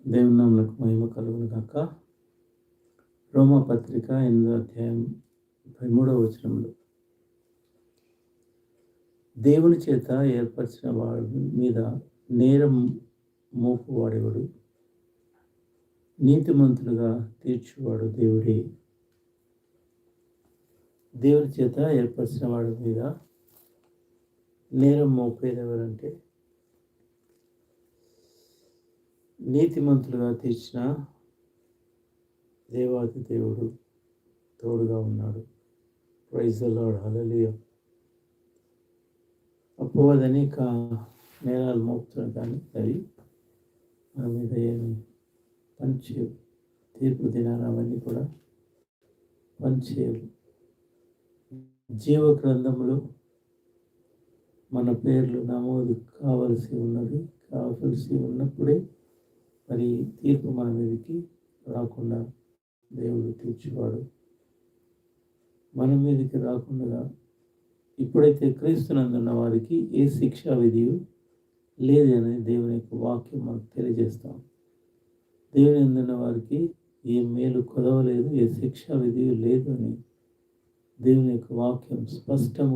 దేవుని నామమునకు మహిమ కలుగును గాక. రోమాపత్రిక 8వ అధ్యాయం 13వ వచనంలో, దేవుని చేత ఏర్పరిచిన వాడి మీద నేరం మోపువాడెవడు? నీతిమంతులుగా తీర్చువాడు దేవుడే. దేవుని చేత ఏర్పరిచిన వాడి మీద నేరం మోపేది ఎవరంటే, నీతిమంతులుగా తీర్చిన దేవాది దేవుడు తోడుగా ఉన్నాడు. ప్రైజ్ ద లార్డ్, హల్లెలూయా. అపవాది అనేక నేరాలు మోపుతున్నాడు, కానీ అవి మన మీద ఏమి పనిచేయవు. తీర్పు దినాలు అవన్నీ కూడా పనిచేయవు. జీవ గ్రంథంలో మన పేర్లు నమోదు కావలసి ఉన్నప్పుడే మరి తీర్పు మన మీదకి రాకుండా దేవుడు తీర్చేవాడు. మన మీదకి రాకుండా ఇప్పుడైతే క్రీస్తునందున్న వారికి ఏ శిక్షా విధియు లేదు అని దేవుని యొక్క వాక్యం మనకు తెలియజేస్తాం. దేవుని అందున్న వారికి ఏ మేలు కొదవలేదు, ఏ శిక్షా విధియు లేదు అని దేవుని యొక్క వాక్యం స్పష్టంగా